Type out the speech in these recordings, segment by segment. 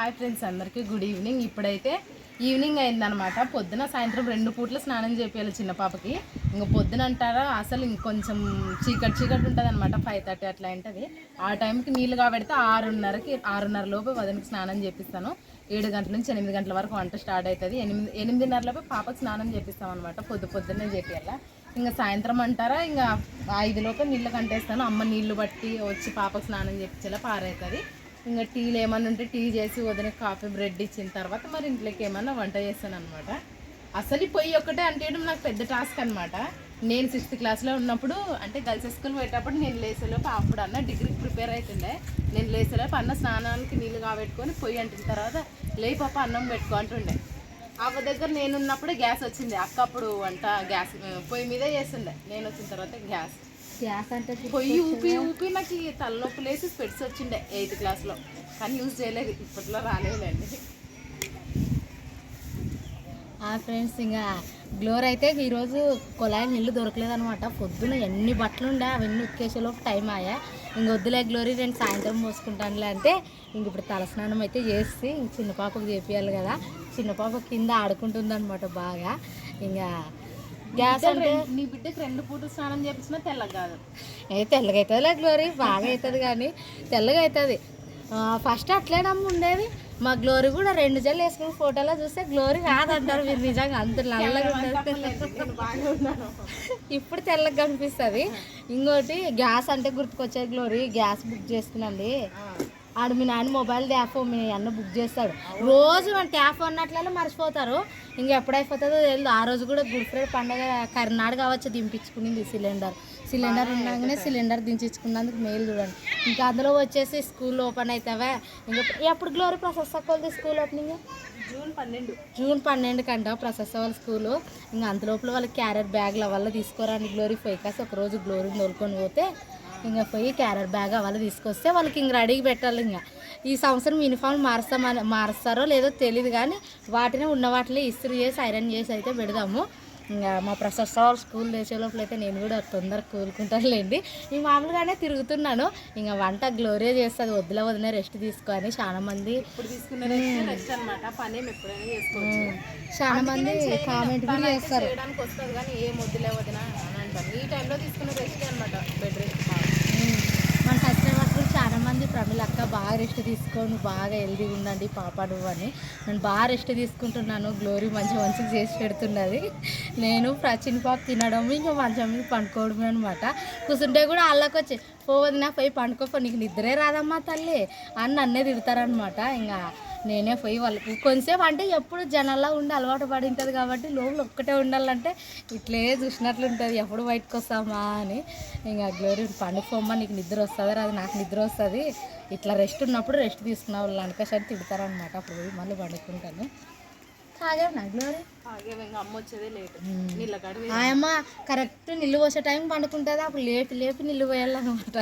Hi friends, అందరికీ good evening. ఇప్పుడైతే evening అయిందనమాట. పొద్దున సాయంత్రం 2 పూట్ల స్నానం చేయాలి చిన్న పాపకి. ఇంకా పొద్దున అంటారా అసలు ఇంకొంచెం చీకటి ఉంటుంది అనమాట. 5:30 అట్లా ఉంటుంది. ఆ టైంకి నీళ్ళు కాబెడితే 6:30 లోపు వదినకి స్నానం చేపిస్తాను. 7 గంటల నుంచి 8 గంటల వరకు వంట స్టార్ట్ అవుతుంది. 8:30 లోపు పాపకి స్నానం చేపిస్తాం అనమాట. పొద్దున్నే చేపియాల. ఇంకా సాయంత్రం అంటారా ఇంకా 5 లోపు నీళ్ళు కంటేస్తాను. అమ్మ నీళ్లు బట్టి వచ్చి పాపకు స్నానం చేపించేలా పారవుతుంది. ఇంకా టీలు ఏమన్నా ఉంటే టీ చేసి వదిన కాఫీ బ్రెడ్ ఇచ్చిన తర్వాత మరి ఇంట్లోకి ఏమన్నా వంట చేస్తాను అనమాట. అసలు పొయ్యి ఒక్కటే అంటేయడం నాకు పెద్ద టాస్క్ అనమాట. నేను 6th క్లాస్లో ఉన్నప్పుడు అంటే గర్ల్స్ స్కూల్ పోయేటప్పుడు నేను లేసేలోపు అప్పుడు అన్న డిగ్రీకి ప్రిపేర్ అవుతుండే. నేను లేసేలోపు అన్న స్నానానికి నీళ్ళు కాబెట్టుకొని పొయ్యి అంటిన తర్వాత లే పాప అన్నం పెట్టుకో అంటుండే. అవ్వ దగ్గర నేను ఉన్నప్పుడే గ్యాస్ వచ్చింది. అక్క అప్పుడు వంట గ్యాస్ పొయ్యి మీదే చేస్తుండే. నేను వచ్చిన తర్వాత గ్యాస్ అంటే పొయ్యి ఊపి నాకు తలనొప్పి లేసి స్పెట్స్ వచ్చిండే 8th క్లాస్లో. కానీ యూజ్ చేయలేదు, ఇప్పట్లో రాలేదండి. ఫ్రెండ్స్, ఇంకా గ్లోర్ అయితే ఈరోజు కొలాయి నీళ్ళు దొరకలేదు అనమాట. పొద్దున ఎన్ని బట్టలు ఉండే అవన్నీ ఉక్కేసేలోపు టైం ఆయా. ఇంక వద్దులే గ్లోరీ, నేను సాయంత్రం పోసుకుంటానులే అంటే ఇంక ఇప్పుడు తలస్నానం అయితే చేసి ఇంక చిన్న పాపకు చేపియాలి కదా. చిన్న పాప కింద ఆడుకుంటుంది అనమాట బాగా. ఇంకా గ్యాస్ అంటే నీ బిడ్డకి 2 పూటలు స్నానం చేపించినా తెల్లగా కాదు. తెల్లగా అవుతుందిలే గ్లోరీ, బాగా అవుతుంది. కానీ తెల్లగా అవుతుంది. ఫస్ట్ అట్లేనమ్మ ఉండేది. మా గ్లోరీ కూడా 2 జల్లు వేసుకుని ఫోటోలో చూస్తే గ్లోరీ కాదంటారు మీరు. నిజంగా అంత నల్లగా ఉంటుంది. ఇప్పుడు తెల్లగా కనిపిస్తుంది. ఇంకోటి గ్యాస్ అంటే గుర్తుకొచ్చేది గ్లోరీ, గ్యాస్ బుక్ చేసుకునండి. ఆడు మీ నాన్న మొబైల్ ట్యాప్ మీ అన్న బుక్ చేస్తాడు. రోజు మన ట్యాప్ అన్నట్లలో మర్చిపోతారు. ఇంకా ఎప్పుడైపోతుందో తెలియదు. ఆ రోజు కూడా గుడ్ ఫ్రైడే పండుగ కర్నాడు కావచ్చు దింపించుకునింది సిలిండర్ ఉండగానే సిలిండర్ దించుకున్నందుకు మెయిల్ చూడండి. ఇంకా అందులో వచ్చేసి స్కూల్ ఓపెన్ అవుతావా. ఇంకా ఎప్పుడు గ్లోరీ ప్రొసెస్ అవ్వదు స్కూల్ ఓపెనింగ్? జూన్ 12 కంట ప్రొసెస్ అవ్వాలి స్కూలు. ఇంకా అంతలోపల వాళ్ళకి క్యారియర్ బ్యాగ్ల వల్ల తీసుకోరాని గ్లోరీ పోయి కాసి ఒకరోజు గ్లోరీని తోలుకొని పోతే ఇంకా పోయి క్యారియర్ బ్యాగ్ అవ్వాలి తీసుకొస్తే వాళ్ళకి ఇంక రెడీగా పెట్టాలి. ఇంకా ఈ సంవత్సరం యూనిఫామ్ మారుస్తారో లేదో తెలియదు. కానీ వాటిని ఉన్న వాటిని ఇస్త్రీ చేసి ఐరన్ చేసి అయితే పెడదాము. ఇంకా మా ప్రొఫెసర్ స్కూల్ చేసే లోపల అయితే నేను కూడా తొందరగా కూలుకుంటానులేండి. ఈ మామూలుగానే తిరుగుతున్నాను. ఇంకా వంట గ్లోరియా చేస్తుంది. వదిలే రెస్ట్ తీసుకోని చాలా మంది చాలా మంది కామెంట్ కూడా చేస్తారు. ఈ టైంలో తీసుకునే రెస్ట్ అనమాట, బెడ్ రెస్ట్. మన సబ్స్క్రైబర్స్ చాలా మంది ప్రమిళ అక్క బాగా రెస్ట్ తీసుకోను, బాగా హెల్దీగా ఉండండి పాప నువ్వు అని. నేను బాగా రెస్ట్ తీసుకుంటున్నాను. గ్లోరీ మంచిగా చేసి పెడుతున్నది. నేను చిన్న పాప తినడం ఇంకా మంచం మీద పండుకోవడమే అనమాట. కూర్చుంటే కూడా అల్లకి వచ్చి పోవద్దు నా పోయి పండుకోపో, నీకు నిద్రే రాదమ్మా తల్లి అని నన్నే తిడతారనమాట. ఇంకా నేనే పోయి వాళ్ళకి కొంచెంసేపు అంటే ఎప్పుడు జనాల్లో ఉండి అలవాటు పడి ఉంటుంది కాబట్టి లోపల ఒక్కటే ఉండాలంటే ఇట్లే చూసినట్లు ఉంటుంది. ఎప్పుడు బయటకు వస్తామా అని. ఇంకా గ్లోరీ పండుకోమ్మా, నీకు నిద్ర వస్తుంది రాదు, నాకు నిద్ర వస్తుంది, ఇట్లా రెస్ట్ ఉన్నప్పుడు రెస్ట్ తీసుకున్న వాళ్ళు అనుకోసరి తిడతారనమాట. అప్పుడు పోయి మళ్ళీ పండుకుంటాను. తాగేనా గ్లోరీ? అమ్మ వచ్చేదే లేట్. నీళ్ళ కాడ ఆయమ్మ కరెక్ట్ నీళ్ళు పోసే టైం పండుకుంటుంది. అప్పుడు లేపి నీళ్ళు పోయాలన్నమాట.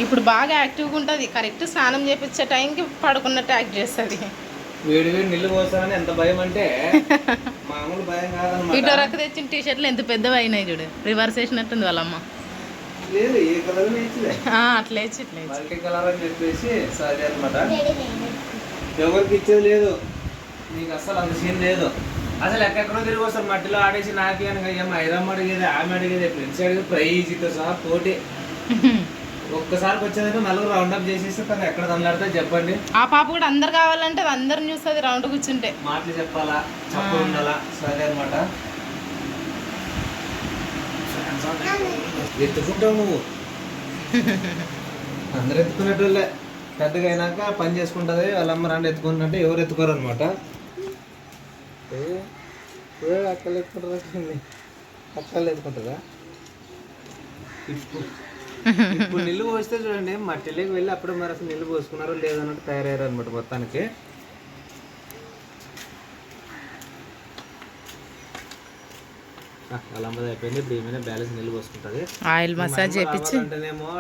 ఇప్పుడు బాగా యాక్టివ్గా ఉంటుంది. కరెక్ట్ స్నానం చేపించే టైంకి పడుకున్నట్టు యాక్ట్ చేస్తుంది. వేడి నీళ్ళు పోస్తానని ఎంత భయం అంటే మామూలు భయం కాదన్నమాట. ఇటు వరకు తెచ్చిన టీషర్ట్లు ఎంత పెద్దవి అయినాయి చూడు. రివర్స్ వేసినట్టుంది వాళ్ళమ్మ. లేదు, ఏ కలర్ వేయచ్చులే, అట్లా వేసి మల్టీ కలర్ అని చెప్పేసి సరే అనమాట. ఎవరికి ఇచ్చేది లేదు, నీకు అసలు అంత సీన్ లేదు. అసలు ఎక్కడెక్కడో తిరిగి వస్తారు మట్టిలో ఆడేసి నాకి అని ఏమో ఐరమ్మ అడిగేది, ఆమె అడిగేది, ఫ్రెండ్స్ అడిగేది, ప్రైజ్తో సహా పోటీ. ఒక్కసారికి వచ్చేదంటే 4 రౌండప్ చేసేస్తే తను ఎక్కడ దండాడితే చెప్పండి. ఆ పాప కూడా అందరు కావాలంటే అది అందరిని చూస్తుంది. రౌండ్ కూర్చుంటే మాటలు చెప్పాలా, చప్పుడు ఉండాలా, సరే అనమాట. ఎత్తుకుంటావు నువ్వు, అందరు ఎత్తుకునేటోళ్ళే. పెద్దగా అయినాక పని చేసుకుంటుంది. వాళ్ళమ్మ రాండి ఎత్తుకుంటుంటే ఎవరు ఎత్తుకోరు అనమాట. అక్కలు ఎత్తుకుంటారు, అక్కలు ఎత్తుకుంటుందా? ఇప్పుడు నీళ్ళు పోస్తే చూడండి, మట్టిలోకి వెళ్ళి అప్పుడు మరి అసలు నీళ్ళు పోసుకున్నారో లేదన్నట్టు తయారయ్యారు అనమాట మొత్తానికి. వాళ్ళమ్మది అయిపోయింది. ఇప్పుడు ఏమైనా బ్యాలెన్స్ నీళ్ళు పోసుకుంటుంది. ఆయిల్ మసాజ్ అంటేనేమో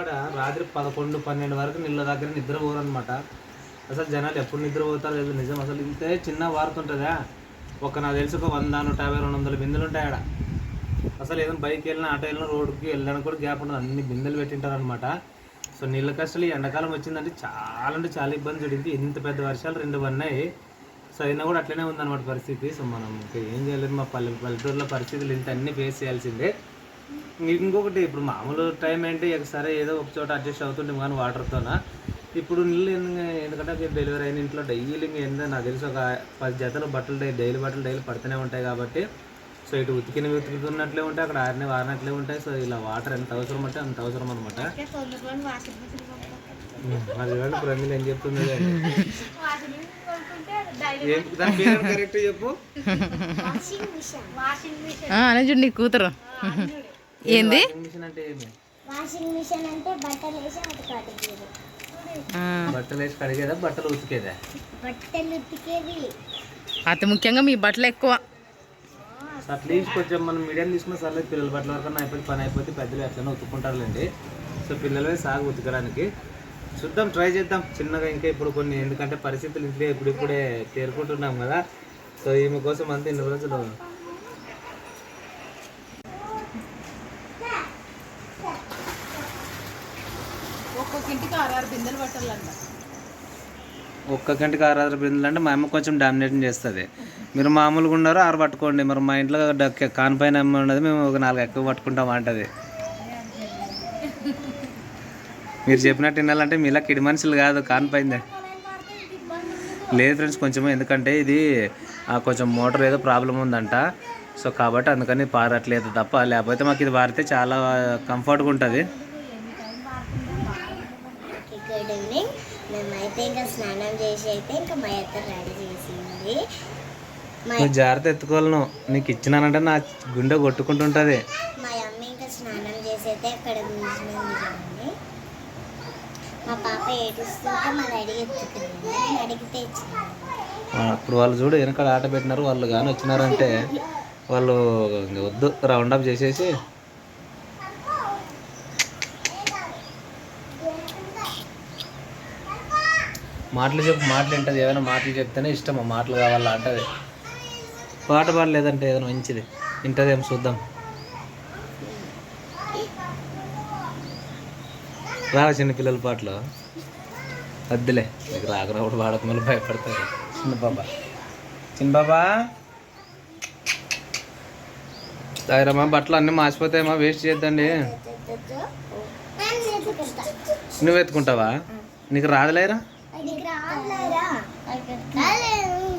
రాత్రి 11-12 వరకు నీళ్ళ దగ్గర నిద్ర పోరు అనమాట. అసలు జనాలు ఎప్పుడు నిద్ర పోతారు లేదు నిజం. అసలు ఇంతే చిన్న వార్త ఉంటుందా, నాకు తెలిసి ఒక 100, 150, 200 బిందెలు ఉంటాయి ఆడ. అసలు ఏదైనా బైక్ వెళ్ళినా ఆటో వెళ్ళినా రోడ్డుకి వెళ్ళడానికి కూడా గ్యాప్ ఉండదు, అన్ని బిందెలు పెట్టింటారు అనమాట. సో నీళ్ళ కష్టాలు ఈ ఎండాకాలం వచ్చిందంటే చాలా అంటే చాలా ఇబ్బంది జరిగింది. ఇంత పెద్ద వర్షాలు 2 పడినాయి. సో అయినా కూడా అట్లనే ఉందన్నమాట పరిస్థితి. సో మనం ఇంకా ఏం చేయలేదు, మా పల్లెటూరులో పరిస్థితులు ఇంత అన్నీ ఫేస్ చేయాల్సిందే. ఇంకొకటి ఇప్పుడు మామూలు టైం అంటే సరే ఏదో ఒక చోట అడ్జస్ట్ అవుతుంటాం కానీ వాటర్తోన. ఇప్పుడు నీళ్ళు ఎందుకంటే డెలివరీ అయిన ఇంట్లో డైలీ ఏంటో నాకు తెలిసి ఒక 10 జతలు బట్టలు డైలీ పడుతూనే ఉంటాయి కాబట్టి సో ఇటు ఉతుకుతున్నట్లే ఉంటాయి, అక్కడ ఆరినట్లే ఉంటాయి. సో ఇలా వాటర్ ఎంత అవసరం అంటే అంత అవసరం అనమాట. మరి ఇప్పుడు అందులో ఏం చెప్తుంది కరెక్ట్ చెప్పు. చూడు నీ కూతురు ఏంది మిషన్ అంటే ఏమి? వాషింగ్ మిషన్ అంటే బట్టలు వేసి కడిగేది. బట్టలు వేసి కడిగేదా, బట్టలు ఉతికేదా? బట్టలు ఉతికేది. అతి ముఖ్యంగా మీ బట్టలు ఎక్కువ. అట్లీస్ట్ కొంచెం మనం మీడియం తీసుకున్న సర్లేదు, పిల్లల బట్టల వరకు అయిపోయి పని అయిపోతే పెద్దలు ఎట్లనే ఉతుక్కుంటారులేండి. సో పిల్లలే సాగు ఉతకడానికి చూద్దాం, ట్రై చేద్దాం చిన్నగా. ఇంకా ఇప్పుడు కొన్ని ఎందుకంటే పరిస్థితులు ఇంట్లో ఇప్పుడిప్పుడే తేరుకుంటున్నాం కదా. సో ఈమె కోసం అంతా ఇన్ని రోజులు ఒక్కొక్క ఇంటికి 6 బిందెలు పట్టాలంట. ఒక్క గంటకి 6 బిందెలు అంటే మా అమ్మ కొంచెం డామినేషన్ చేస్తుంది. మీరు మామూలుగా ఉన్నారు 6 పట్టుకోండి, మరి మా ఇంట్లో కానిపైన అమ్మ ఉన్నది, మేము ఒక 4 ఎక్కువ పట్టుకుంటాం అంటది. మీరు చెప్పినట్టు వినాలంటే మీలా కిడి మనుషులు కాదు, కానిపోయిందే లేదు ఫ్రెండ్స్ కొంచెం. ఎందుకంటే ఇది కొంచెం మోటార్ ఏదో ప్రాబ్లం ఉందంట. సో కాబట్టి అందుకని పారట్లేదు తప్ప, లేకపోతే మాకు ఇది వారితే చాలా కంఫర్ట్గా ఉంటుంది. Good evening. మేమైతే ఇంకా స్నానం చేసి అయితే ఇంకా మా అత్త రెడీ చేసింది. నువ్వు జాగ్రత్త ఎత్తుకోవాలను, నీకు ఇచ్చినానంటే నా గుండె కొట్టుకుంటుంటుంది. మా అమ్మ ఇంకా స్నానం చేసి అయితే అక్కడ కూర్చుంది. మా పాప ఏడుస్తుంటే మా డాడీ ఎత్తుకుంది, అడిగితే ఇచ్చింది. ఇప్పుడు వాళ్ళు చూడు వెనకాల ఆట పెట్టినారు, వాళ్ళు కానీ వచ్చినారంటే వాళ్ళు వద్దు రౌండప్ చేసేసి మాటలు వింటుంది. ఏదైనా మాటలు చెప్తేనే ఇష్టం, మాటలు కావాలా అంటది. పాట పాడలేదంటే ఏదైనా మంచిది వింటదేమో చూద్దాం. రావు చిన్న పిల్లల పాటలు వద్దులే, నీకు రాకరావుడు పాడక మళ్ళీ భయపడతారు. చిన్న బాబా తాయిరమ్మా, బట్టలు అన్నీ మాసిపోతాయమ్మా, వేస్ట్ చేద్దండి. నువ్వు ఎత్తుకుంటావా? నీకు రాదులేరా?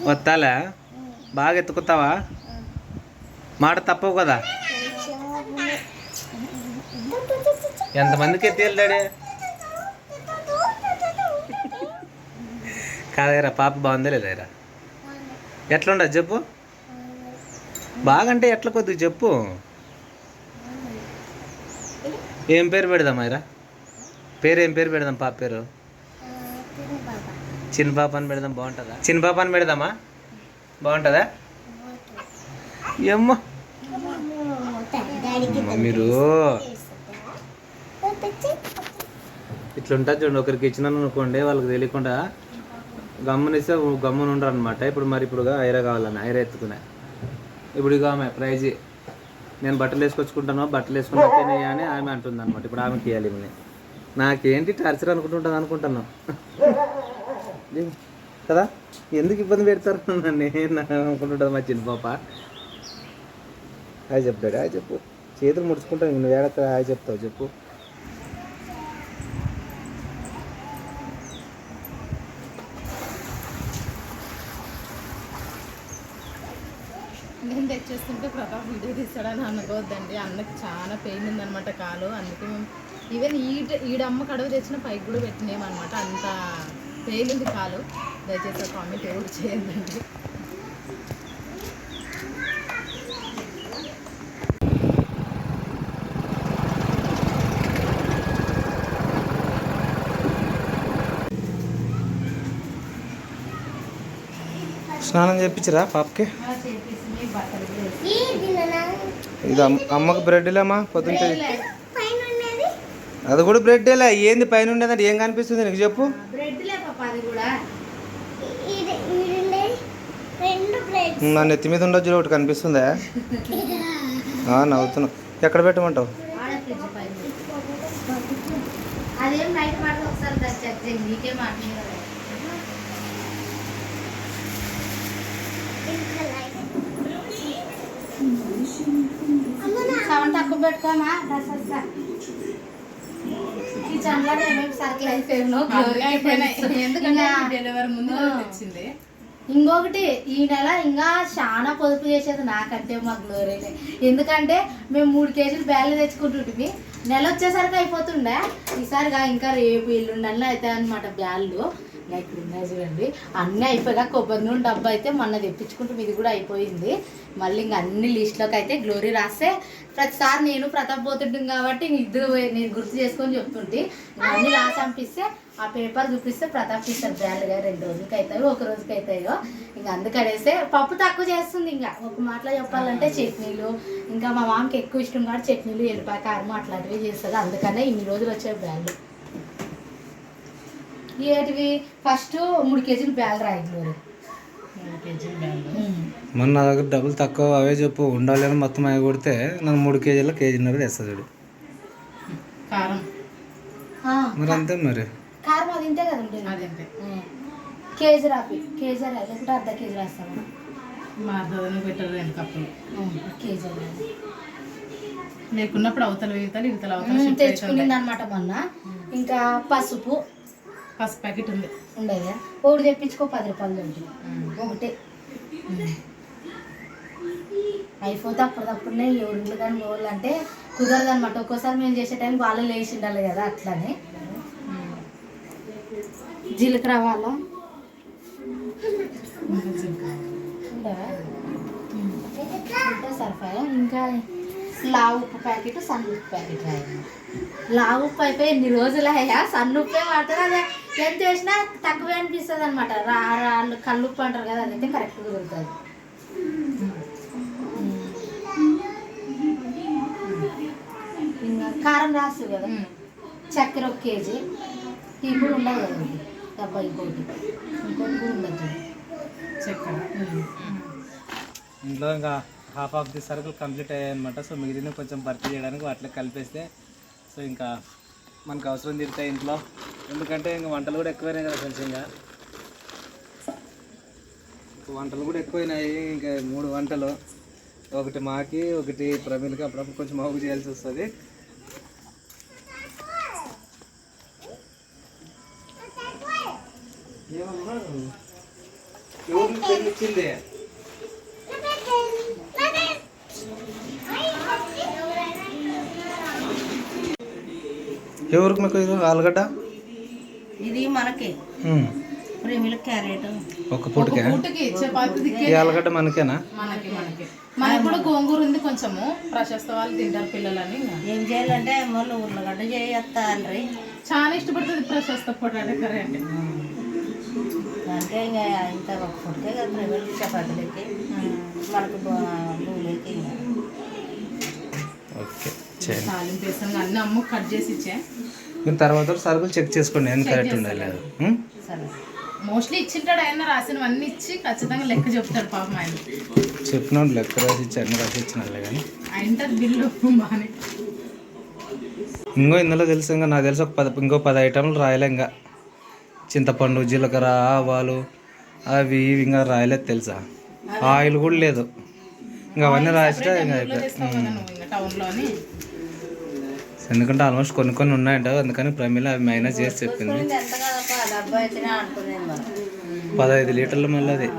వస్తాలే, బాగా ఎత్తుకుతావా? మాట తప్పవు కదా. ఎంతమందికి ఎత్తి వెళ్తాడే కాదేరా? పాప బాగుందా లేదారా? ఎట్లుండదు చెప్పు, బాగంటే ఎట్లా కొద్దిగా చెప్పు. ఏం పేరు పెడదాం అయిరా? ఏం పేరు పెడదాం పాప పేరు? చిన్న పాప అని పెడదాం, బాగుంటుందా? చిన్న పాప అని పెడదామా, బాగుంటుందా? ఏమ్మా మీరు ఇట్లుంటుంది చూడండి. ఒకరికి ఇచ్చినాను అనుకోండి, వాళ్ళకి తెలియకుండా గమ్మునిస్తే గమ్మున ఉండరు అనమాట. ఇప్పుడు ఐరా కావాలని ఐరా ఎత్తుకునే. ఇప్పుడు ఇక ఆమె ప్రైజ్ నేను బట్టలు వేసుకొచ్చుకుంటాను, బట్టలు వేసుకున్నాకే అని ఆమె అంటుంది అనమాట. ఇప్పుడు ఆమెకి ఇవ్వాలి ఇవన్నీ. నాకేంటి టార్చర్ అనుకుంటున్నాను కదా. ఎందుకు ఇబ్బంది పెడతారు నన్ను అనుకుంటుంటుంది మా చిన్న పాప. హాయ్ చెప్పాడు, హాయ్ చెప్పు. చేతులు ముడుచుకుంటాను, నువ్వు ఏడక హాయ్ చెప్తావు చెప్పు. నేను తెచ్చేస్తుంటే ప్రతాప్ వీడియో తీస్తాడని అనుకోవద్దండి. అన్నకి చాలా పెయిన్ ఉందనమాట కాలు. అందుకే మేము ఈవెన్ ఈడమ్మ కడుగు తెచ్చిన పైకి కూడా పెట్టినామన్నమాట. అంత పెయిన్ ఉంది కాలు. దయచేసి కామెంట్ ఎవరు చేయండి. స్నానం చేయించరా పాపకి? ఇది అమ్మకి బ్రెడ్లేమ్మా పొద్దుంటే. అది కూడా బ్రెడ్డేలే. ఏంది పైన ఉండేదంటే ఏం కనిపిస్తుంది నీకు చెప్పు? నా నెత్తి మీద ఉండొచ్చు ఒకటి కనిపిస్తుందా? నవ్వుతున్నావు. ఎక్కడ పెట్టమంటావు? ఆడ ఫ్రిడ్జ్ పైన అదేం నైట్ మాట ఒకసారి చెక్ చేయండి, నీకే మాట సౌండ్ తక్కువ పెట్టుకోమా. కిచెన్లో ఏమేమి సరుకులు అయిపోయాను ఎందుకంటే డెలివరీ ముందు వచ్చింది. ఇంకొకటి ఈ నెల ఇంకా చాలా పొదుపు చేసేది నాకంటే మా గ్లోరీని. ఎందుకంటే మేము 3 కేజీలు బ్యాలు తెచ్చుకుంటుంటివి, నెల వచ్చేసరికి అయిపోతుండే. ఈసారిగా ఇంకా రేపు ఎల్లుండల్లా అవుతాయి అనమాట బ్యాళ్ళు. ఇప్పుడు ఉన్నాయి చూడండి, అన్నీ అయిపోయాక కొబ్బరి నూనె డబ్బా అయితే మొన్న తెప్పించుకుంటాం, ఇది కూడా అయిపోయింది. మళ్ళీ ఇంకా అన్ని లిస్ట్లోకి అయితే గ్లోరీ రాస్తే ప్రతిసారి నేను ప్రతాప్ పోతుంటాం కాబట్టి ఇద్దరు నేను గుర్తు చేసుకొని చెప్తుంటే అన్నీ రాసి పంపిస్తే ఆ పేపర్ చూపిస్తే ప్రతాప్ ఇస్తారు బ్యాలుగా 2 రోజులకి అవుతాయో 1 రోజుకి అవుతాయో. ఇంకా అందుకనేస్తే పప్పు తక్కువ చేస్తుంది. ఇంకా ఒక మాటలో చెప్పాలంటే చట్నీలు, ఇంకా మా మామకి ఎక్కువ ఇష్టం కాబట్టి చట్నీలు, ఎల్లిపాయ కారం అట్లాంటివి చేస్తుంది. అందుకనే ఇన్ని రోజులు వచ్చే బ్యాళ్ళు. ఏటివి ఫస్ట్ 3 కేజీలు బ్యాలు రాయి గ్లోరీ. 3 కేజీలు బ్యాలు. మొన్న నా దగ్గర డబ్బులు తక్కువ అవే చెప్పు ఉండాలి అని మొత్తం అవి కొడితే నాకు 3 కేజీల కేజీన్నర తెస్తుంది చూడు. కారం మరి అంతే మరి. కారం అది ఇంతే కదా ఉంటుంది. అదంతే. కేజీ రాపి, కేజీ రాయి లేకుంటే అర్ధ కేజీ రాస్తాము. మా అర్థం పెట్టరు 2 కప్పులు. కేజీ లేకున్నప్పుడు అవతల ఇవతల తెచ్చుకునింది అనమాట మొన్న. ఇంకా పసుపు ప్యాకెట్ ఉంది ఉండేదా, ఒకటి తెప్పించుకో 10 రూపాయలు ఉంటుంది ఒకటి. అయిపోతే అప్పటికప్పుడునే ఎవరింట్లు కానీ రోజులు అంటే కుదరదు అనమాట. ఒక్కోసారి మేము చేసే టైం వాళ్ళు లేచి ఉండాలి కదా, అట్లానే. జీలకర్ర వాళ్ళ సరిపోయా. ఇంకా లావు ఉప్పు ప్యాకెట్, సన్న ఉప్పు ప్యాకెట్ రాయాలి. లావు ఉప్పు అయిపోయి ఎన్ని రోజులు అయ్యా, సన్న ఉప్పే వాడతారు. అదే ఎంత వేసినా తక్కువే అనిపిస్తుంది అనమాట. రాళ్ళు కళ్ళు ఉప్పు అంటారు కదా, అదైతే కరెక్ట్గా దొరుకుతుంది. ఇంకా కారం రాస్తుంది కదా, చక్కెర 1 కేజీ. ఇప్పుడు ఉండదు కదా డబ్బా, ఇంకోటి కూడా ఉండదు చక్కెర. ఇంట్లో ఇంకా హాఫ్ ఆఫ్ ది సరుకులు కంప్లీట్ అయ్యాయి అనమాట. సో మిగిలిన కొంచెం భర్తీ చేయడానికి వాటిలో కలిపేస్తే సో ఇంకా మనకు అవసరం తీరుతాయి ఇంట్లో. ఎందుకంటే ఇంకా వంటలు కూడా ఎక్కువైనాయి కదా కొంచెం. ఇంకా వంటలు కూడా ఎక్కువైనాయి. ఇంకా 3 వంటలు, ఒకటి మాకి ఒకటి ప్రమీల్కి, అప్పుడప్పుడు కొంచెం మాకు చేయాల్సి వస్తుంది. ఇచ్చింది ఎవరికి మీకు ఇది ఆలుగడ్డ? ఇది మనకి ప్రేమిల క్యారెట్ ఒక పూటకే. ఈ ఆలుగడ్డ మనకేనా? మనకి కూడా గోంగూర ఉంది కొంచెము, ప్రశస్త వాళ్ళు తింటారు పిల్లలని. ఏం చేయాలంటే మళ్ళీ ఉర్లగడ్డ చేస్తాండ్రి. చాలా ఇష్టపడుతుంది ప్రశస్త పొటాటో కర్రీ అంటే. దానికే ఇంకా ఇంత ఒక పూటకే కదా ప్రేమిలకి, చపాతీలకి, మనకు నూనెకి. ఓకే, తాలింపు వేసాను అన్ని అమ్మ కట్ చేసి ఇచ్చా. మీరు తర్వాత సరుకులు చెక్ చేసుకోండి ఎంత కరెక్ట్ ఉండాలి లేదు. సరే, మోస్ట్లీ ఇచ్చింటాడు ఆయన, రాసినవన్నీ ఇచ్చి ఖచ్చితంగా లెక్క చెప్తాడు పాపం ఆయన. చెప్పినోడు లెక్క రాసి ఇచ్చి అన్ని రాసి ఇచ్చినారులే కానీ ఆయన బిల్లు బాగానే. ఇందులో తెలుసు, ఇంకా నాకు తెలుసు ఇంకో 10 ఐటమ్లు రాయలే. ఇంకా చింతపండు, జీలకర్ర, ఆవాలు అవి ఇవి ఇంకా రాయలేదు తెలుసా. ఆయిల్ కూడా లేదు. ఇంకా అవన్నీ రాసితే ఇంకా టౌన్లోని. ఎందుకంటే ఆల్మోస్ట్ కొన్ని ఉన్నాయంట, అందుకని ప్రమీల అవి మైనస్ చేసి చెప్పింది. 15 లీటర్లు మళ్ళీ అది.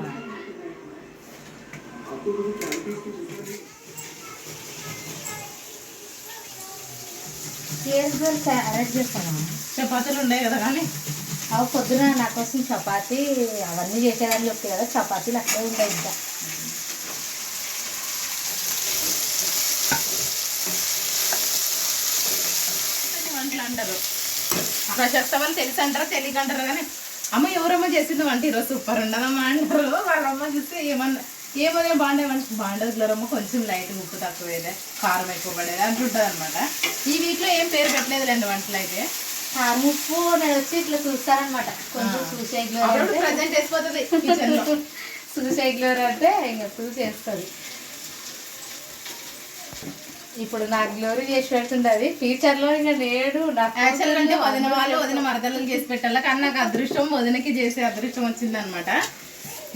చపాతీలు ఉన్నాయి కదా కానీ అవి పొద్దున నా కోసం చపాతీ అవన్నీ చేసేదాన్ని చెప్తాయి కదా, చపాతీలు అక్కడే ఉంటాయి. ఇంకా వంటలు అంటారు ప్రశస్త వాళ్ళు తెలిసి అంటారు, తెలియక అంటారు. కానీ అమ్మ ఎవరమ్మ చేసింది వంట ఈరోజు సూపర్ ఉండదమ్మా అంటారు. వాళ్ళమ్మ చూస్తే ఏమన్నా బాగుండదు గ్లోరమ్మ, కొంచెం లైట్ ఉప్పు తక్కువేదే, కారం ఎక్కువ పడేది అంటుంటుంది అనమాట. ఈ వీక్లో ఏం పేరు పెట్టలేదులేండి వంటలు అయితే. ఉప్పు నేను వచ్చి ఇట్లా చూస్తారనమాట, కొంచెం సూసైడ్ గ్లోర్ ప్రజెంట్ వేసిపోతుంది సూసైడ్ గ్లోర్ అంటే ఇంకా చూసేస్తుంది. ఇప్పుడు నాకు గ్లోరీ చేసి పెడుతుండది ఫ్యూచర్లో ఇంకా నేను యాక్చువల్గా అంటే వదిన వాళ్ళు వదిన మరదలకు చేసి పెట్టాలి, కానీ నాకు అదృష్టం వదినకి చేసే అదృష్టం వచ్చిందనమాట.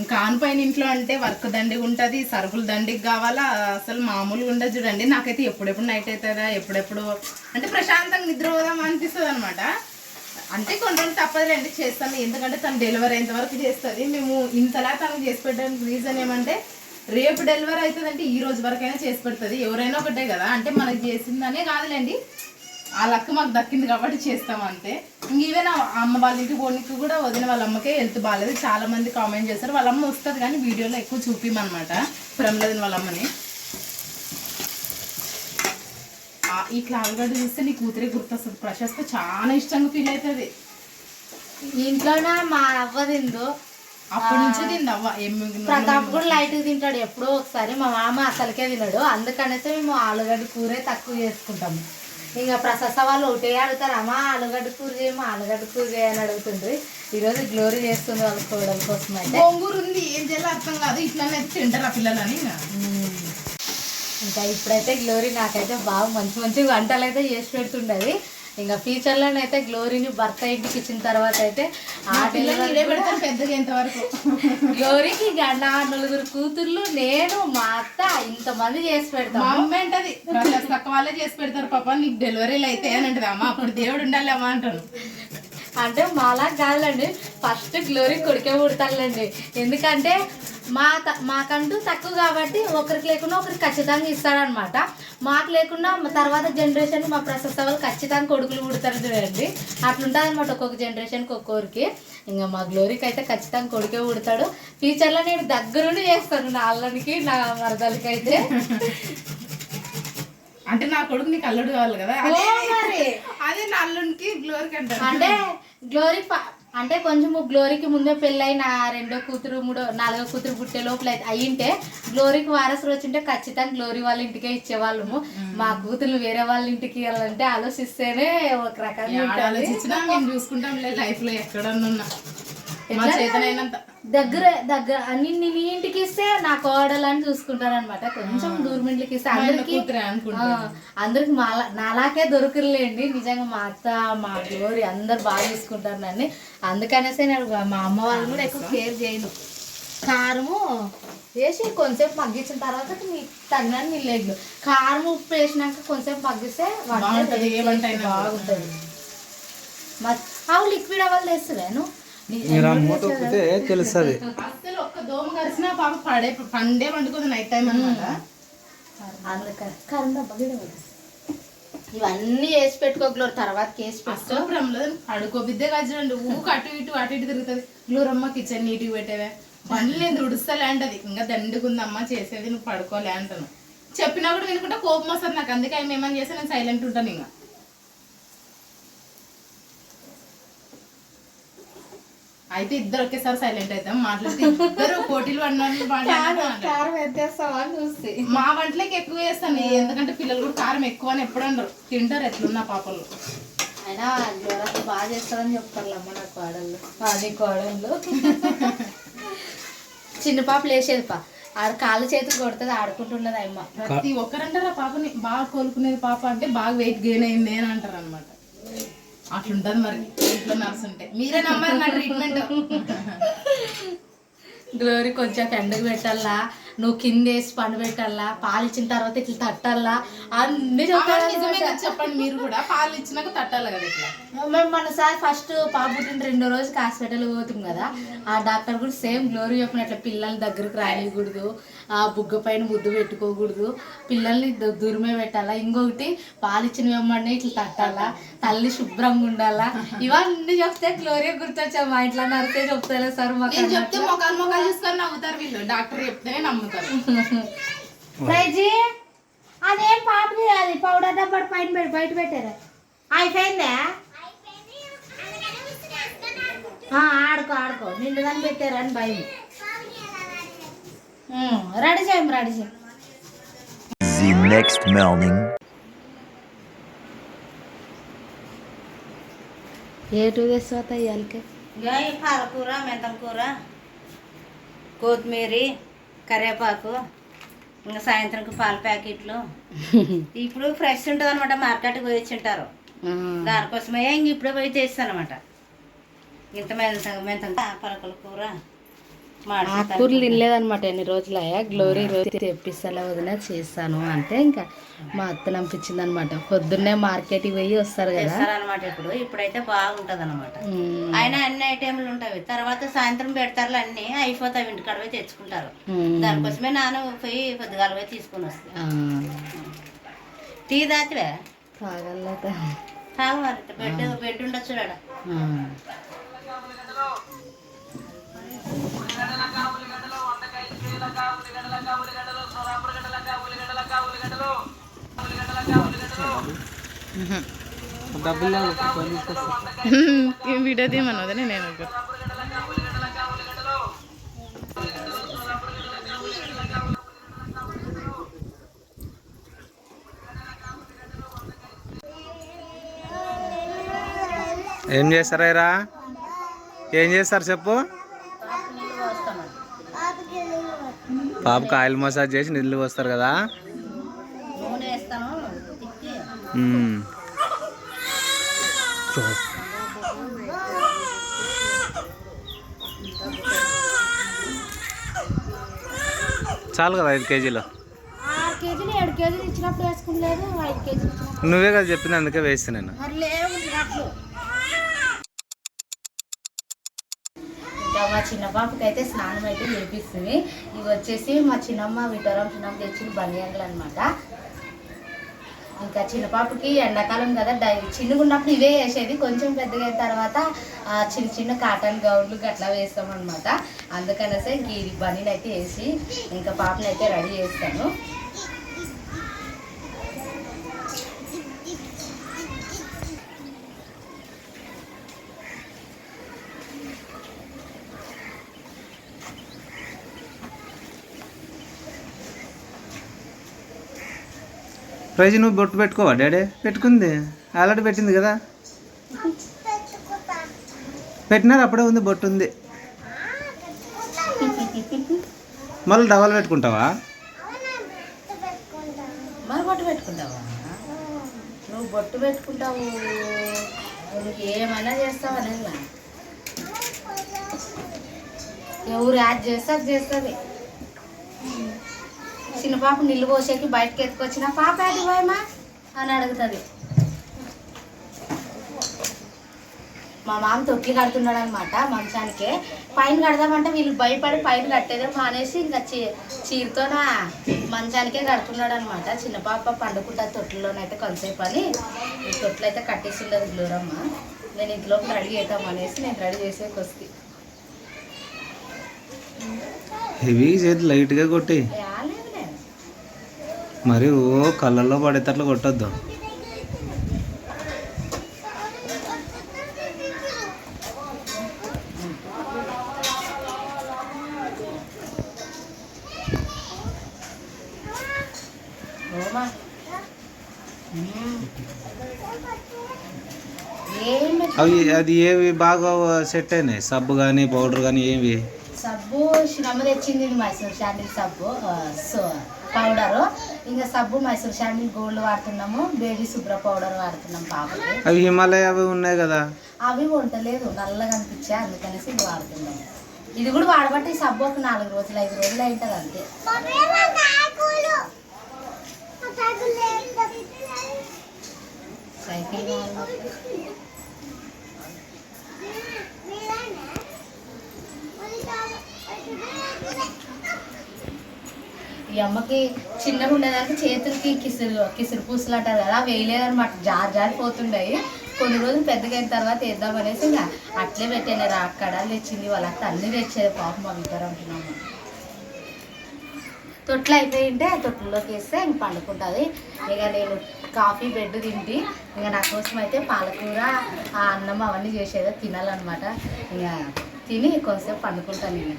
ఇంకా ఆన్పైన ఇంట్లో అంటే వర్క్ దండిగా ఉంటుంది, సరుకులు దండిగా కావాలా, అసలు మామూలుగా ఉండదు చూడండి. నాకైతే ఎప్పుడెప్పుడు నైట్ అవుతుందా, ఎప్పుడెప్పుడు అంటే ప్రశాంతంగా నిద్ర పోదాం అనిపిస్తుంది అనమాట. అంటే కొన్ని రోజులు తప్పదులేండి, చేస్తాను. ఎందుకంటే తను డెలివరీ అయ్యేంత వరకు చేస్తుంది. మేము ఇంతలా తనకు చేసి పెట్టడానికి రీజన్ ఏమంటే రేపు డెలివరీ అవుతుంది అంటే ఈ రోజు వరకైనా చేసి పెడుతుంది. ఎవరైనా ఒకటే కదా, అంటే మనకి చేసిందనే కాదులేండి, ఆ లక్ మాకు దక్కింది కాబట్టి చేస్తాం అంతే. ఇంక ఈవెన్ అమ్మ వాళ్ళ ఇంటికి పోనీకి కూడా వదిన వాళ్ళ అమ్మకే హెల్త్ బాగాలేదు. చాలా మంది కామెంట్ చేస్తారు. వాళ్ళ అమ్మ వస్తుంది కానీ వీడియోలో ఎక్కువ చూపిమన్నమాట ప్రమలదిన వాళ్ళ అమ్మని. ఇట్లా ఆలుగడ్డ చూస్తే నీ కూతురే గుర్తొస్తుంది. ప్రశస్త చాలా ఇష్టంగా ఫీల్ అవుతుంది. ఇంట్లోనే మా అవ్వ తిందో అప్పటి నుంచి తింది అవ్వ. ప్రతాప్ కూడా లైట్గా తింటాడు ఎప్పుడో ఒకసారి. మా మామ అసలుకే తినడు, అందుకనేసి మేము ఆలుగడ్డ కూరే తక్కువ చేసుకుంటాము. ఇంకా ప్రశస్త వాళ్ళు ఒకటే అడుగుతారు, అమ్మ ఆలుగడ్డ కూర చేయమా, ఆలుగడ్డ కూర చేయని అడుగుతుండ్రి. ఈరోజు గ్లోరీ చేస్తుంది వాళ్ళ కోడల కోసం. అయితే గోంగూర ఉంది, ఏం చేయాలో అర్థం కాదు. ఇట్లానే తింటారు ఆ పిల్లలని. ఇంకా ఇప్పుడైతే గ్లోరీ నాకైతే బాగా మంచి మంచి వంటలు అయితే చేసి పెడుతుండేది. ఇంకా ఫ్యూచర్లోనైతే గ్లోరీని భర్త ఇంటికి ఇచ్చిన తర్వాత అయితే ఆ పిల్లలు పెడతారు పెద్దగా ఎంతవరకు. గ్లోరీకి ఇక నా 4 కూతుర్లు, నేను, మా అత్త ఇంతమంది చేసి పెడతాం. మా అమ్మ అంటది తక్కువ వాళ్ళే చేసి పెడతారు పాప, నీకు డెలివరీలు అయితే అని అంటది. అమ్మ అప్పుడు దేవుడు ఉండాలి అమ్మ అంటాను. అంటే మాలా కాదులేండి, ఫస్ట్ గ్లోరీ కొడుకే పుడతారులేండి. ఎందుకంటే మాకంటూ తక్కువ కాబట్టి ఒకరికి లేకుండా ఒకరికి ఖచ్చితంగా ఇస్తారనమాట. మాకు లేకుండా తర్వాత జనరేషన్ మా ప్రశస్త వాళ్ళు ఖచ్చితంగా కొడుకులు పుడతారు చూడండి. అట్లుంటుంది అనమాట ఒక్కొక్క జనరేషన్కి ఒక్కొక్కరికి. ఇంకా మా గ్లోరీకి అయితే ఖచ్చితంగా కొడుకే పుడతాడు. ఫ్యూచర్లో నేను దగ్గరుండి చేస్తాను నా అల్లనికి, నా మరదలకి అయితే. అంటే నా కొడుకు నీకు అల్లుడు కావాలి కదా, అదే నా అల్లుడికి గ్లోరీకి అంటారు. అంటే గ్లోరీ అంటే కొంచెం గ్లోరీకి ముందే పెళ్ళై నా 2వ కూతురు 4వ కూతురు పుట్టే లోపల అయ్యింటే గ్లోరీకి వారసులు వచ్చింటే ఖచ్చితంగా గ్లోరీ వాళ్ళ ఇంటికే ఇచ్చేవాళ్ళము. మా కూతురు వేరే వాళ్ళ ఇంటికి వెళ్ళాలంటే ఆలోచిస్తేనే ఒక రకంగా ఆలోచించినా మేము చూసుకుంటాం లైఫ్ లో ఎక్కడన్నా దగ్గర అన్ని నీ ఇంటికి ఇస్తే నా కోడలు అని చూసుకుంటారు అనమాట. కొంచెం దూరం ఇంటికి ఇస్తే అందరికి నాలాకే దొరకలేండి. నిజంగా మా అత్త మా గ్లోరీ అందరు బాగా చూసుకుంటారు నన్ను. అందుకనేసి నేను మా అమ్మ వాళ్ళు కూడా ఎక్కువ కేర్ చేయను. కారము వేసి కొంచెంసేపు మగ్గించిన తర్వాత తగిన నీళ్ళు కారం ఉప్పు వేసినాక కొంచెంసేపు మగ్గిస్తే బాగుంటుంది. లిక్విడ్ అవ్వాలి తెస్తున్నాను తెలుస్తుంది. అసలు ఒక్క దోమ కరిసినా పాప పండే పండుకుంది నైట్ టైం అనమాట. ఇవన్నీ వేసి పెట్టుకోగలరు తర్వాత కేసు అడుకో బిద్దే కాదు ఊకు అటు ఇటు తిరుగుతుంది. గ్లూరమ్మ కిచెన్ నీట్గా పెట్టేవే బండ్లు నేను దుడుస్తలే అంటది. ఇంకా దండుకుందమ్మా చేసేది, నువ్వు పడుకోలే అంటాను. చెప్పినా కూడా వినుకుంటే కోపం వస్తుంది నాకు. అందుకే ఆయన ఏమని చేస్తే నేను సైలెంట్ ఉంటాను. ఇంకా అయితే ఇద్దరు ఒకేసారి సైలెంట్ అవుతాం, మాట్లాడితే ఇద్దరు పోటీలు చూసి మా వంటలకి ఎక్కువ వేస్తాను. ఎందుకంటే పిల్లలు కూడా కారం ఎక్కువ అని ఎప్పుడు అనరు, తింటారు ఎట్లున్నా పాపలు. అయినా బాగా చేస్తారని చెప్తారు అమ్మ నా కోడళ్ళు. అది కోడళ్ళు చిన్న పాప లేచేది ఆడ కాళ్ళు చేతులు కొడుతుంది, ఆడుకుంటున్నది అమ్మ. ప్రతి ఒక్కరంటారు ఆ పాపని బాగా కోలుకునేది పాప అంటే బాగా వెయిట్ గెయిన్ అయింది అని అంటారు అనమాట. అట్లుంటది మరి ఇంట్లో నర్స్ ఉంటే. మీరే నమ్మారు నా ట్రీట్మెంట్. గ్లోరీ కొంచెం ఎండకు పెట్టాలా, నువ్వు కింద వేసి పండు పెట్టాలా, పాలు ఇచ్చిన తర్వాత ఇట్లా తట్టాలా అన్ని చెప్పండి. మీరు కూడా పాలు ఇచ్చినాక తట్టాలి కదా ఇట్లా. మేము మనసారి ఫస్ట్ పాప పుట్టిన 2వ రోజుకి హాస్పిటల్ పోతాం కదా, ఆ డాక్టర్ కూడా సేమ్ గ్లోరీ చెప్పినట్ల పిల్లల దగ్గరకు రానియకూడదు, ఆ బుగ్గ పైన ముద్దు పెట్టుకోకూడదు, పిల్లల్ని దూరమే పెట్టాలా, ఇంకొకటి పాలు ఇచ్చిన వెంబడి ఇట్లా తట్టాలా, తల్లి శుభ్రంగా ఉండాలా, ఇవన్నీ చెప్తే గ్లోరీ గుర్తొచ్చా. మా ఇంట్లో నడితే చెప్తారా సార్ మాకు చెప్తే మొక్కలు చూసుకొని నమ్ముతారు వీళ్ళు, డాక్టర్ చెప్తేనే నమ్ముతారు. అదేం పాపది, అది పౌడర్ డబ్బా పైన బయట పెట్టారా అయిపోయిందా? ఆడుకో నిండుదని పెట్టారా అని భయం. రెడీ చేయం. The next morning. ఏటు తెస్తాయి ఇవాళకి పాలకూర, మెంతం కూర, కొత్తిమీర, కరివేపాకు, ఇంకా సాయంత్రంకి పాల ప్యాకెట్లు, ఇప్పుడు ఫ్రెష్ ఉంటుంది అనమాట, మార్కెట్కి పోయి వచ్చింటారు. దానికోసమే ఇంక ఇప్పుడే పోయి చేస్తాను అనమాట. ఇంత మెంత పలకల కూర ఆకుకూరలు తినలేదనమాట ఎన్ని రోజులయ్యా. గ్లోరీ రోజు తెప్పిస్తా వదిన చేస్తాను అంటే ఇంకా మా అత్త నంపించింది అనమాట. పొద్దున్నే మార్కెట్కి పోయి వస్తారు కదా అనమాట. ఇప్పుడైతే బాగుంటది అనమాట. అయినా అన్ని ఐటెంలు ఉంటాయి, తర్వాత సాయంత్రం పెడతారు, అన్ని అయిపోతాయి, ఇంటికాడ పోయి తెచ్చుకుంటారు. దానికోసమే నాన్న పోయి పొద్దుగాల పోయి తీసుకుని వస్తాను. టీ దాచివే తాగవాలి, బెడ్ ఉండొచ్చు చూడ. వీడియో తీయమన్నది నేను ఏం చేస్తారా? ఏం చేస్తారు చెప్పు. పాపకు ఆయిల్ మసాజ్ చేసి నీళ్ళు పోస్తారు కదా. నూనె వేస్తాను. చాలు కదా 5 కేజీలు. 6 కేజీలు 7 కేజీలు ఇచ్చినప్పుడు వేసుకునేది, 5 కేజీలు నువ్వే కదా చెప్పింది, అందుకే వేస్తే నేను. ఇంకా మా చిన్న పాపకి అయితే స్నానం అయితే చేపిస్తుంది. ఇవి వచ్చేసి మా చిన్నమ్మ విటోరం చిన్నమ్మ తెచ్చిన బనియాన్లు అనమాట. ఇంకా చిన్న పాపకి ఎండాకాలం కదా చిన్నగా ఉన్నప్పుడు ఇవే వేసేది. కొంచెం పెద్దగా అయిన తర్వాత చిన్న చిన్న కాటన్ గౌన్లు అట్లా వేస్తాం అనమాట. అందుకనేసి ఇంక ఈ బనీని అయితే వేసి ఇంకా పాపని అయితే రెడీ చేస్తాను. ప్రైజ్ నువ్వు బొట్టు పెట్టుకోవా? డాడీ పెట్టుకుంది, ఆల్రెడీ పెట్టింది కదా. పెట్టినారు, అప్పుడే ఉంది, బొట్టు ఉంది. మళ్ళీ డబల్ పెట్టుకుంటావా? మరి బొట్టు పెట్టుకుంటావా? నువ్వు బొట్టు పెట్టుకుంటావు, నువ్వు ఏమైనా చేస్తావు అనేది. ఎవరు యాడ్ చేస్తే అది చేస్తుంది. చిన్న పాప నీళ్ళు పోసేకి బయటకు ఎత్తుకొచ్చిన పాప యాడ్ పోయమా అని అడుగుతుంది. మా మామ తొక్కి కడుతున్నాడు అనమాట మంచానికే. పైన కడదామంటే వీళ్ళు భయపడి పైన కట్టేదే మానేసి ఇంకా చీరతోన మంచానికే కడుతున్నాడు అనమాట. చిన్న పాప పండుకుంటుంది తొట్లలోనైతే కొంతసేపు అని. ఈ తొట్లు అయితే కట్టేసి ఉండదు గ్లోరమ్మ. నేను ఇంట్లోకి రెడీ అవుతామనేసి నేను రెడీ చేసేకి వస్తే హెవీ చేతి లైట్గా కొట్టి మరి ఓ కళ్ళల్లో పడేటట్లు కొట్టొద్దు. అది ఏవి బాగా సెట్ అయినాయి? సబ్బు కానీ పౌడర్ కానీ ఏవి? సబ్బు శ్రమ తెచ్చింది మైసూర్ శాండిల్ సబ్బు పౌడరు. ఇంకా సబ్బు మైసూర్ శాండిల్ గోల్డ్ వాడుతున్నాము. బేబీ శుభ్ర పౌడర్ వాడుతున్నాం పాపకి. అవి హిమాలయ అవి ఉన్నాయి కదా, అవి వంటలేదు, నల్లగా అనిపించా, అందుకనేసి ఇది వాడుతున్నాము. ఇది కూడా వాడబట్టి ఈ సబ్బు ఒక 4 రోజులు 5 రోజులు అవుతుంది అంతే. సైకిల్ ఈ అమ్మకి చిన్నగా ఉండేదానికి చేతులకి కిసురు పూసలు అంటారు కదా, వేయలేదనమాట. జారిపోతుండయి. కొన్ని రోజులు పెద్దగా అయిన తర్వాత వేద్దామనేసి ఇంకా అట్లే పెట్టాను. అక్కడాలు తెచ్చింది, వాళ్ళకి అన్నీ తెచ్చేది పాపం. మా ఇద్దరు అంటున్నాము. తొట్లు అయిపోయింటే తొట్లలోకి వేస్తే ఇంక పండుకుంటుంది. ఇక నేను కాఫీ బెడ్ తింటి ఇంకా నా కోసం అయితే పాలకూర ఆ అన్నం అవన్నీ చేసేదో తినాలన్నమాట. ఇక తిని కొంచెంసేపు పండుకుంటాను నేను.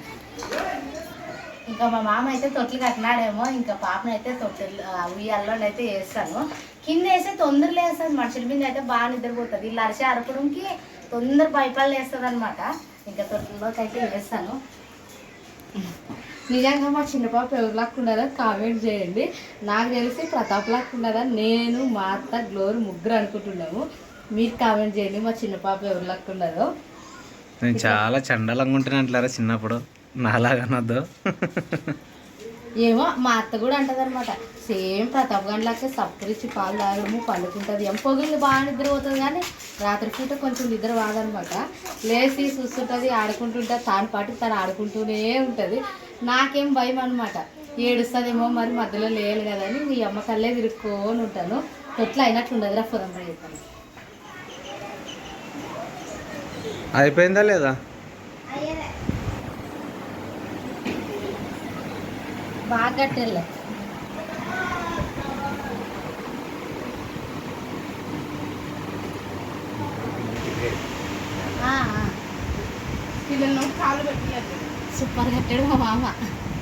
ఇంకా మా మామ అయితే తొట్లు కట్టినాడేమో, ఇంకా పాపను అయితే తొట్లు ఉయ్యాల్లో అయితే వేస్తాను. కింద వేస్తే తొందరలో వేస్తాను, మనుషుల మీద అయితే బాగా నిద్రపోతుంది. వీళ్ళు అరిసి అరపడంకి తొందర భయపడలు వేస్తుంది అనమాట. ఇంకా తొట్లలోకి అయితే వేస్తాను. నిజంగా మా చిన్న పాప ఎవరు లాక్కు ఉన్నదా కామెంట్ చేయండి. నాకు తెలిసి ప్రతాప్ లాక్కు ఉన్నదా, నేను మా అత్త గ్లోరీ ముగ్గురు అనుకుంటున్నాము. మీరు కామెంట్ చేయండి మా చిన్న పాప ఎవరు లాక్కు ఉన్నదో. నేను చాలా చండాలంగా ఉంటున్నట్లారా చిన్నప్పుడు, నాలాగనొద్దు. ఏమో మా అత్త కూడా అంటది అనమాట, సేమ్ ప్రతాప్ గంటలకే సప్పరిచ్చి పాలు తాగడము పండుకుంటుంది. ఏం పొగిలి బాగా నిద్ర పోతుంది కానీ రాత్రిపూట కొంచెం నిద్ర బాగనమాట. లేచి చూస్తుంటుంది, ఆడుకుంటుంటుంది, తాను పాటు తను ఆడుకుంటూనే ఉంటుంది. నాకేం భయం అనమాట, ఏడుస్తుందేమో మరి మధ్యలో లేరు కదా అని మీ అమ్మ కల్లే తిరుక్కొని ఉంటాను. తొట్లు అయినట్లు ఉండదురా పొలం చెప్తాను. అయిపోయిందా లేదా? బాగా కట్టేళ్ళ పిల్లలు కాలు పెట్టలేదు. సూపర్ కట్టాడు మా మామ.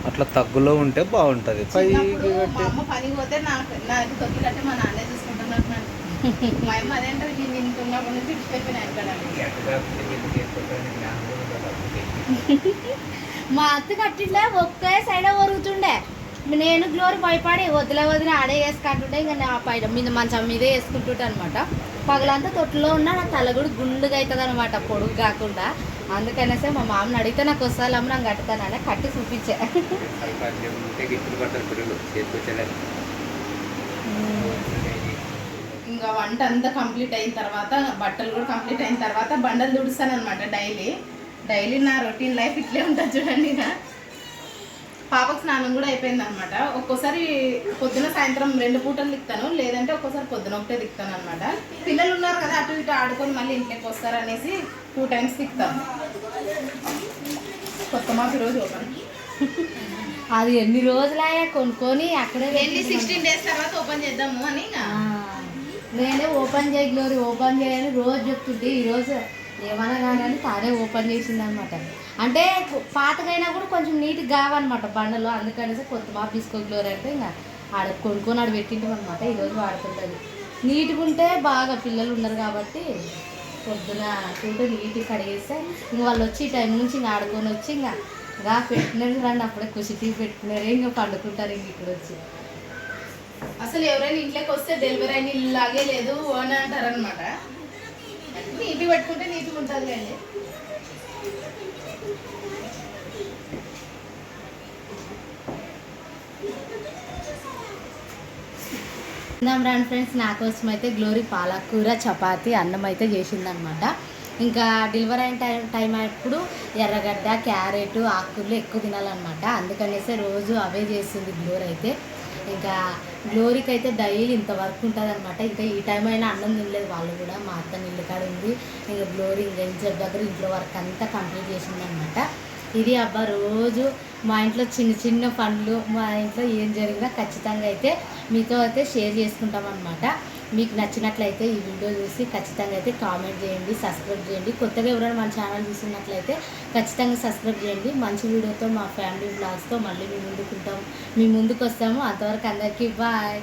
అట్లా తగ్గులో ఉంటే బాగుంటుంది. చిన్నప్పుడు మా అమ్మ పని పోతే నాకు తొక్కి కట్టి మా నాన్నే చూసుకుంటున్నట్టు. మా అమ్మ అదేంటే నేను ఇంటున్నప్పటి నుంచి ఇచ్చిపోయినాయి అక్కడ. మా అత్త కట్టిట్లే ఒకే సైడ్ ఒరుగుతుండే. నేను గ్లోరీ భయపడి వదిలే ఆడే వేసుకుంటుంటే ఇంకా నా పైన మీద మంచం మీదే వేసుకుంటుంటే అనమాట. పగలంతా తొట్టులో ఉన్న నా తల కూడా గుండుగా అవుతుంది అనమాట, పొడుగు కాకుండా. అందుకనేసే మా మామని అడిగితే నాకు వస్తాలమ్మ నాకు కట్టుతానని కట్టి చూపించా. ఇంకా వంట అంతా కంప్లీట్ అయిన తర్వాత, బట్టలు కూడా కంప్లీట్ అయిన తర్వాత బండలు తుడుస్తాను అనమాట. డైలీ నా రొటీన్ లైఫ్ ఇట్లే ఉంటుంది చూడండి. ఇక పాపకు స్నానం కూడా అయిపోయింది అనమాట. ఒక్కోసారి పొద్దున సాయంత్రం 2 పూటలు దిక్తాను, లేదంటే ఒక్కోసారి పొద్దున ఒకటే దిక్తాను అనమాట. పిల్లలు ఉన్నారు కదా, అటు ఇటు ఆడుకొని మళ్ళీ ఇంట్లోకి వస్తారు అనేసి 2 టైమ్స్ దిక్తాను. కొత్త మాకు రోజు ఓపెన్, అది ఎన్ని రోజులయ్యా కొనుక్కొని అక్కడే వెళ్ళి 16 days తర్వాత ఓపెన్ చేద్దాము అని. నేనే ఓపెన్ చేయ గ్లోరీ ఓపెన్ చేయని రోజు చెప్తుంటే ఈరోజు ఏమన్నా కానీ తానే ఓపెన్ చేసింది అనమాట. అంటే పాతకైనా కూడా కొంచెం నీట్గా కావన్నమాట బండలు. అందుకనేసి కొత్త మాపు తీసుకో గ్లోరీ అంటే ఇంకా ఆడ కొనుక్కొని ఆడ పెట్టింటాం అనమాట. ఈరోజు వాడుతుంటుంది. నీట్గా ఉంటే బాగా పిల్లలు ఉన్నారు కాబట్టి పొద్దున చూంటే నీట్గా కడిగేస్తే ఇంక వాళ్ళు వచ్చి ఈ టైం నుంచి ఇంకా ఆడుకొని వచ్చి ఇంకా పెట్టినారు రండి అప్పుడే కుషిటీ పెట్టుకున్నారు, ఇంకా పండుకుంటారు ఇంక ఇక్కడ వచ్చి. అసలు ఎవరైనా ఇంట్లోకి వస్తే డెలివరీ అయిన ఇల్లాగే లేదు అని అంటారనమాట. నీట్గా పెట్టుకుంటే నీట్గా ఉంటుంది అండి. రాండి ఫ్రెండ్స్, నా కోసం అయితే గ్లోరీ పాలకూర చపాతి అన్నం అయితే చేసిందనమాట. ఇంకా డెలివరీ అయిన టైం అప్పుడు ఎర్రగడ్డ క్యారెట్ ఆకుకూరలు ఎక్కువ తినాలన్నమాట. అందుకనేసి రోజు అవే చేస్తుంది గ్లోరీ అయితే. ఇంకా గ్లోరీకి అయితే డైలీ ఇంత వర్క్ ఉంటుంది అనమాట. ఇంకా ఈ టైం అయినా అన్నం తినలేదు వాళ్ళు కూడా. మా అత్త నీళ్ళు కాడ ఉంది. ఇంకా గ్లోరీ ఇంకా ఇంటి దగ్గర ఇంట్లో వర్క్ అంతా కంప్లీట్ చేసిందనమాట. ఇది అబ్బా రోజు మా ఇంట్లో చిన్న చిన్న పనులు, మా ఇంట్లో ఏం జరిగినా ఖచ్చితంగా అయితే మీతో అయితే షేర్ చేసుకుంటాం అనమాట. మీకు నచ్చినట్లయితే ఈ వీడియో చూసి ఖచ్చితంగా అయితే కామెంట్ చేయండి, సబ్స్క్రైబ్ చేయండి. కొత్తగా ఎవరైనా మన ఛానల్ చూస్తున్నట్లయితే ఖచ్చితంగా సబ్స్క్రైబ్ చేయండి. మంచి వీడియోతో మా ఫ్యామిలీ బ్లాగ్స్తో మళ్ళీ మీ ముందుకు వస్తాము. అంతవరకు అందరికీ బాయ్.